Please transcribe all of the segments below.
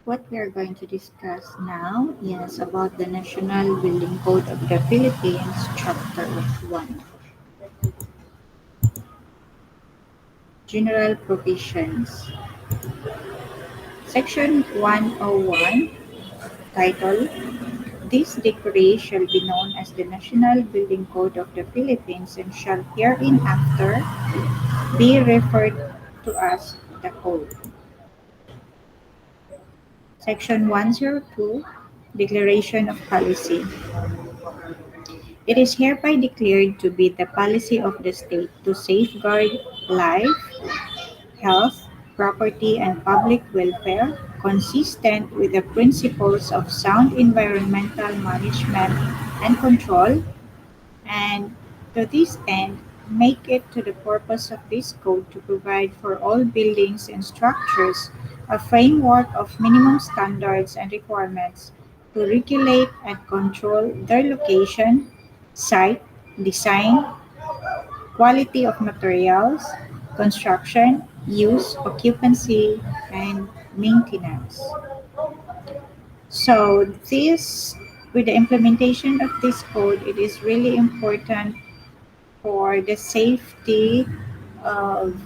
What we are going to discuss now is about the National Building Code of the Philippines, Chapter 1, General Provisions. Section 101, title, This decree shall be known as the National Building Code of the Philippines and shall hereinafter be referred to as the Code. Section 102, Declaration of Policy. It is hereby declared to be the policy of the state to safeguard life, health, property, and public welfare, consistent with the principles of sound environmental management and control, and to this end, make it to the purpose of this code to provide for all buildings and structures a framework of minimum standards and requirements to regulate and control their location, site, design, quality of materials, construction, use, occupancy, and maintenance. So this, with the implementation of this code, it is really important for the safety of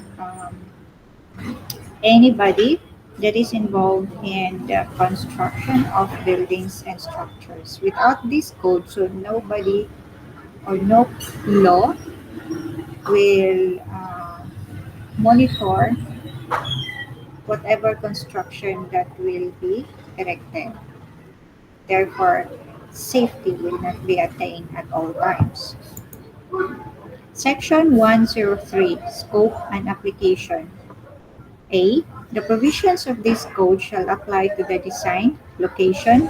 anybody that is involved in the construction of buildings and structures. Without this code, so nobody or no law will monitor whatever construction that will be erected. Therefore, safety will not be attained at all times. Section 103, Scope and Application. A. The provisions of this code shall apply to the design, location,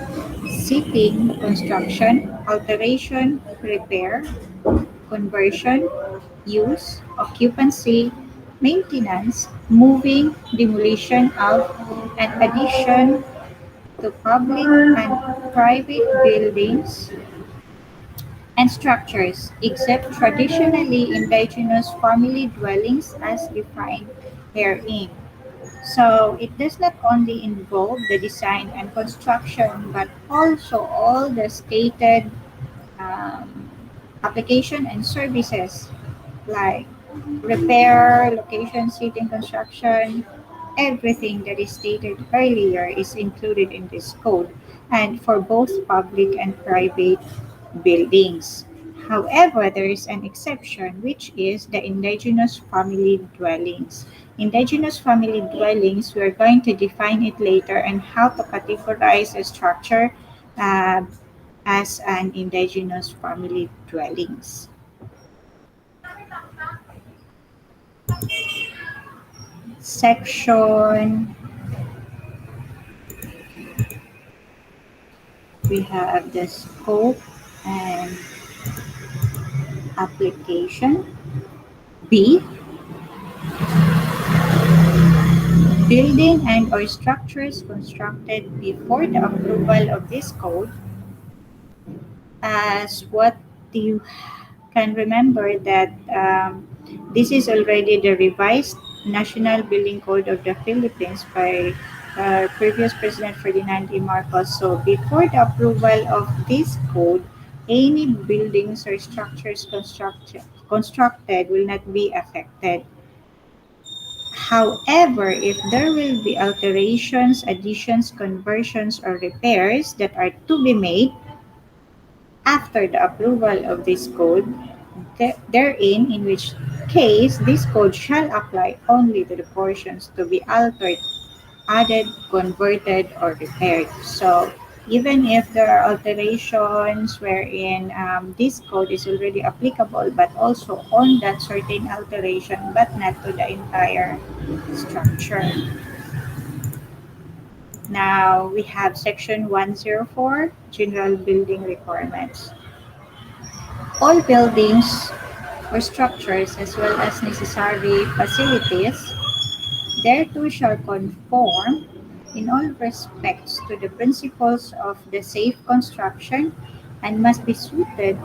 seating, construction, alteration, repair, conversion, use, occupancy, maintenance, moving, demolition of, and addition to public and private buildings and structures, except traditionally indigenous family dwellings as defined herein. So it does not only involve the design and construction, but also all the stated um, application and services like repair, location, seating, construction, everything that is stated earlier is included in this code and for both public and private buildings. However, there is an exception, which is the indigenous family dwellings. Indigenous family dwellings, we're going to define it later and how to categorize a structure uh, as an indigenous family dwellings. Section, we have the scope and application. B, building and or structures constructed before the approval of this code, as what you can remember that this is already the revised National Building Code of the Philippines by previous President Ferdinand E. Marcos. So before the approval of this code, any buildings or structures constructed will not be affected. However, if there will be alterations, additions, conversions, or repairs that are to be made after the approval of this code, therein in which case this code shall apply only to the portions to be altered, added, converted, or repaired. So even if there are alterations wherein this code is already applicable, but also on that certain alteration, but not to the entire structure. Now we have section 104, General Building Requirements. All buildings or structures as well as necessary facilities thereto shall conform in all respects to the principles of the safe construction and must be suited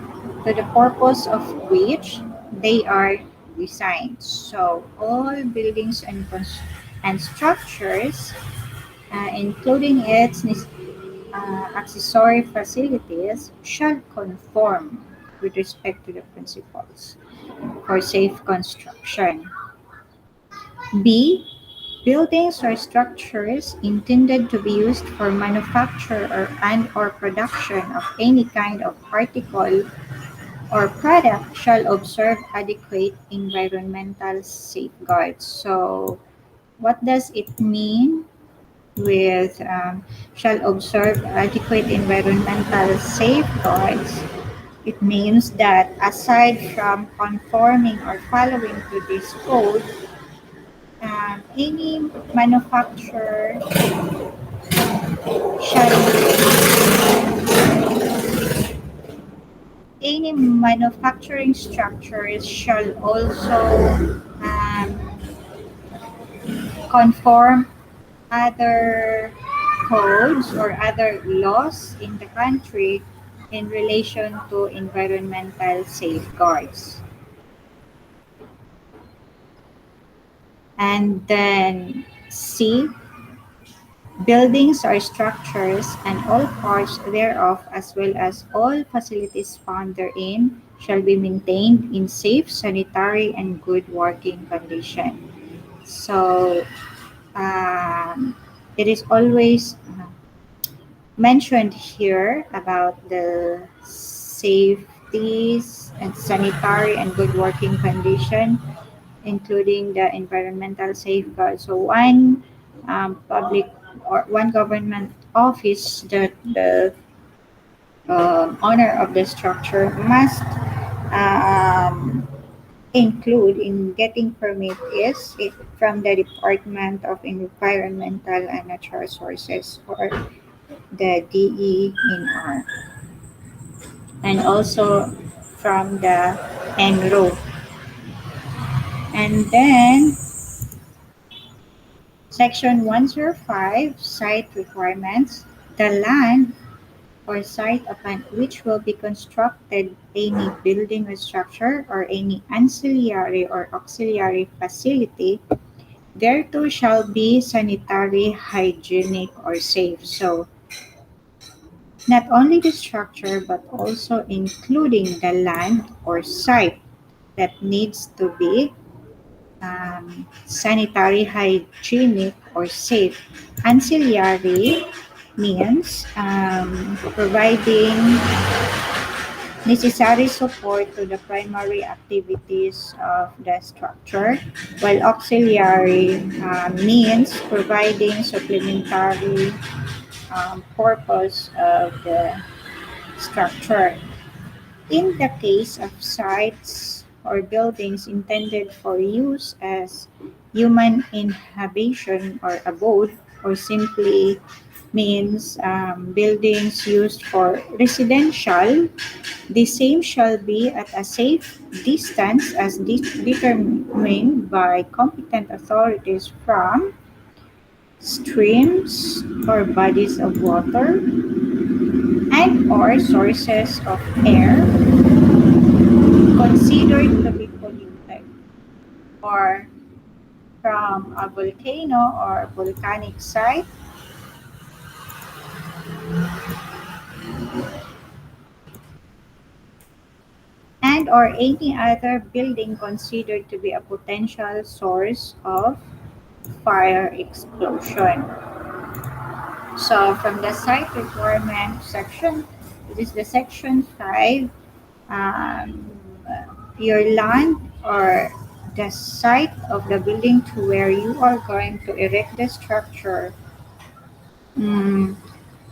to the purpose of which they are designed. So all buildings and structures including its accessory facilities, shall conform with respect to the principles for safe construction. B. Buildings or structures intended to be used for manufacture or production of any kind of article or product shall observe adequate environmental safeguards. So, what does it mean with shall observe adequate environmental safeguards? It means that aside from conforming or following to this code, any manufacturer shall any manufacturing structures shall also conform other codes or other laws in the country in relation to environmental safeguards. And then C, buildings or structures and all parts thereof, as well as all facilities found therein, shall be maintained in safe, sanitary, and good working condition. So, um, it is always mentioned here about the safeties and sanitary and good working condition, including the environmental safeguards. So one public or one government office that the owner of the structure must um, include in getting permit is it from the Department of Environmental and Natural Resources or the DENR, and also from the ENRO. And then Section 105, Site Requirements. The land or site upon which will be constructed any building or structure or any ancillary or auxiliary facility thereto shall be sanitary, hygienic, or safe. So, not only the structure but also including the land or site that needs to be sanitary, hygienic, or safe. Ancillary means providing necessary support to the primary activities of the structure, while auxiliary means providing supplementary purpose of the structure. In the case of sites or buildings intended for use as human inhabitation or abode, or simply means buildings used for residential, the same shall be at a safe distance as determined by competent authorities from streams or bodies of water and or sources of air considered to be polluted, or from a volcano or volcanic site, and or any other building considered to be a potential source of fire explosion. So from the site requirement section, this is the section 5, um, your land or the site of the building to where you are going to erect the structure mm,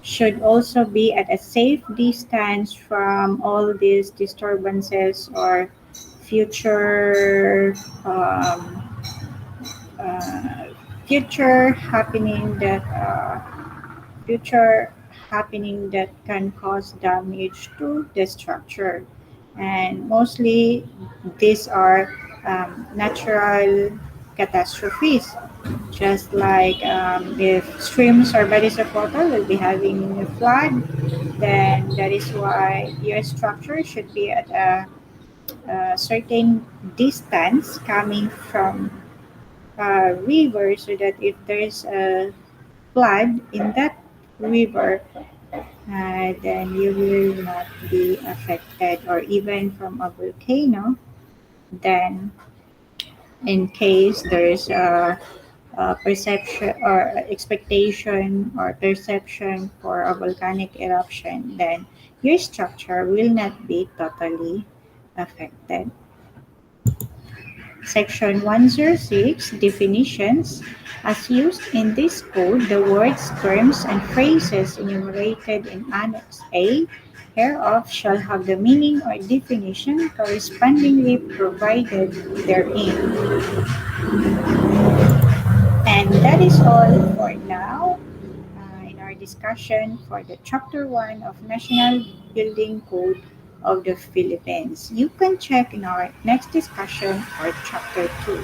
should also be at a safe distance from all these disturbances or future uh, future happening that future happening that can cause damage to the structure. And mostly these are natural catastrophes, just like if streams or bodies of water will be having a flood, then that is why your structure should be at a certain distance coming from a river, so that if there is a flood in that river, then you will not be affected, or even from a volcano, then in case there's a perception or expectation or perception for a volcanic eruption, then your structure will not be totally affected. Section 106 Definitions. As used in this code, the words, terms, and phrases enumerated in Annex A hereof shall have the meaning or definition correspondingly provided therein. And that is all for now in our discussion for the Chapter 1 of National Building Code of the Philippines. You can check in our next discussion for Chapter 2.